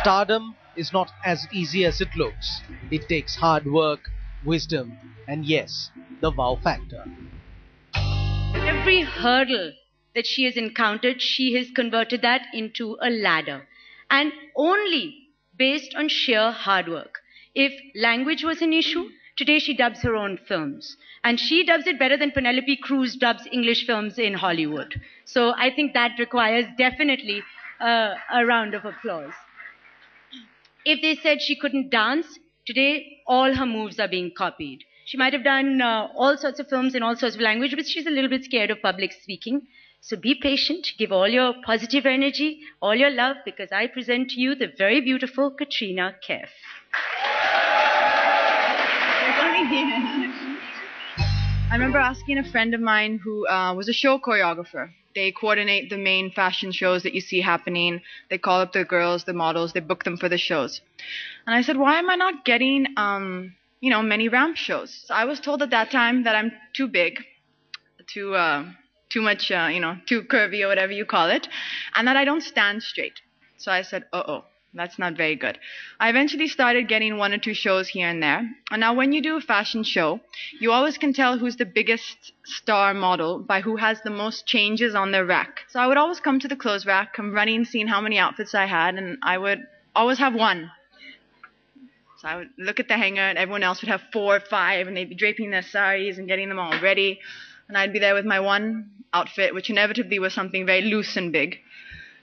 Stardom is not as easy as it looks. It takes hard work, wisdom, and yes, the wow factor. Every hurdle that she has encountered, she has converted that into a ladder. And only based on sheer hard work. If language was an issue, today she dubs her own films. And she dubs it better than Penelope Cruz dubs English films in Hollywood. So I think that requires definitely a round of applause. If they said she couldn't dance, today all her moves are being copied. She might have done all sorts of films in all sorts of language, but she's a little bit scared of public speaking. So be patient, give all your positive energy, all your love, because I present to you the very beautiful Katrina Kaif. I remember asking a friend of mine who was a show choreographer. They coordinate the main fashion shows that you see happening. They call up the girls, the models, they book them for the shows. And I said, why am I not getting, many ramp shows? So I was told at that time that I'm too big, too much, too curvy or whatever you call it, and that I don't stand straight. So I said, that's not very good. I eventually started getting 1 or 2 shows here and there. And now when you do a fashion show, you always can tell who's the biggest star model by who has the most changes on their rack. So I would always come to the clothes rack, come running, seeing how many outfits I had, and I would always have 1. So I would look at the hanger, and everyone else would have 4 or 5, and they'd be draping their saris and getting them all ready. And I'd be there with my 1 outfit, which inevitably was something very loose and big.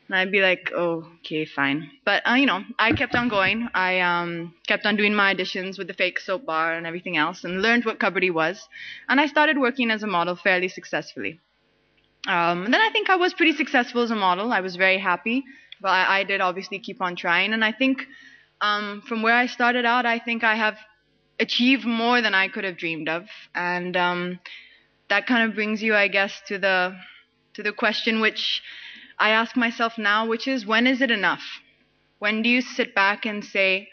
And I'd be like, oh, okay, fine. But, I kept on going. I kept on doing my auditions with the fake soap bar and everything else and learned what kabaddi was. And I started working as a model fairly successfully. And then I think I was pretty successful as a model. I was very happy. But I did obviously keep on trying. And I think from where I started out, I think I have achieved more than I could have dreamed of. And that kind of brings you, I guess, to the question which I ask myself now, which is, when is it enough? When do you sit back and say,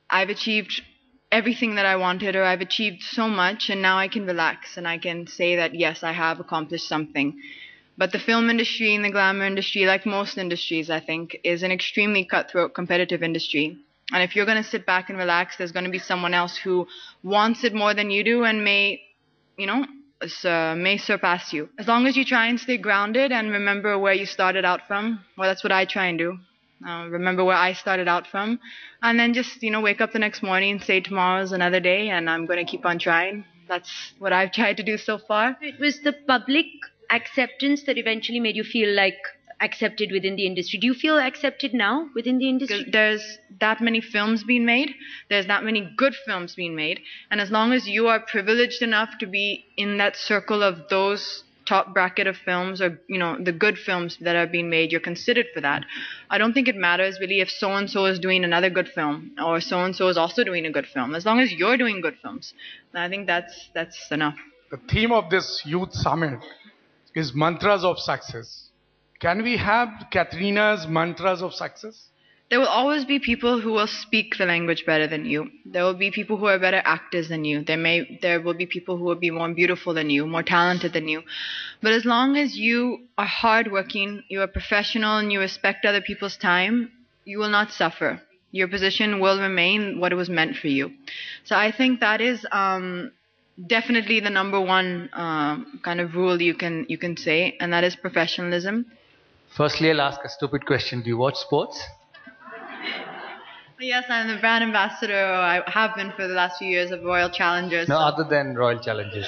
I've achieved everything that I wanted, or I've achieved so much, and now I can relax and I can say that, yes, I have accomplished something. But the film industry and the glamour industry, like most industries, I think, is an extremely cutthroat, competitive industry. And if you're going to sit back and relax, there's going to be someone else who wants it more than you do and may surpass you. As long as you try and stay grounded and remember where you started out from, well, that's what I try and do. Remember where I started out from, and then just, wake up the next morning and say tomorrow's another day and I'm going to keep on trying. That's what I've tried to do so far. It was the public acceptance that eventually made you feel like accepted within the industry. Do you feel accepted now within the industry? There's that many films being made. There's that many good films being made. And as long as you are privileged enough to be in that circle of those top bracket of films, or, the good films that are being made, you're considered for that. I don't think it matters really if so-and-so is doing another good film or so-and-so is also doing a good film. As long as you're doing good films, I think that's enough. The theme of this youth summit is mantras of success. Can we have Katrina's mantras of success? There will always be people who will speak the language better than you. There will be people who are better actors than you. There will be people who will be more beautiful than you, more talented than you. But as long as you are hardworking, you are professional, and you respect other people's time, you will not suffer. Your position will remain what it was meant for you. So I think that is definitely the number one kind of rule you can say, and that is professionalism. Firstly, I'll ask a stupid question. Do you watch sports? Yes, I'm the brand ambassador, or I have been for the last few years, of Royal Challengers. No, other than Royal Challengers.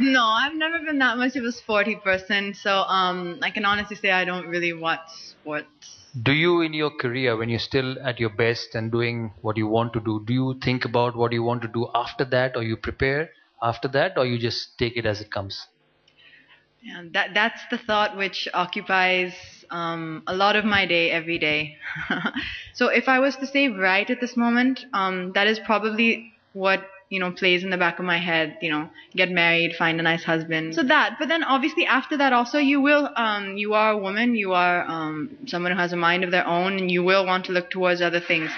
No, I've never been that much of a sporty person, so I can honestly say I don't really watch sports. Do you, in your career, when you're still at your best and doing what you want to do you think about what you want to do after that, or you prepare after that, or you just take it as it comes? Yeah, that's the thought which occupies a lot of my day every day. So if I was to say right at this moment, that is probably what plays in the back of my head. Get married, find a nice husband. So that, but then obviously after that also you are a woman, you are someone who has a mind of their own, and you will want to look towards other things.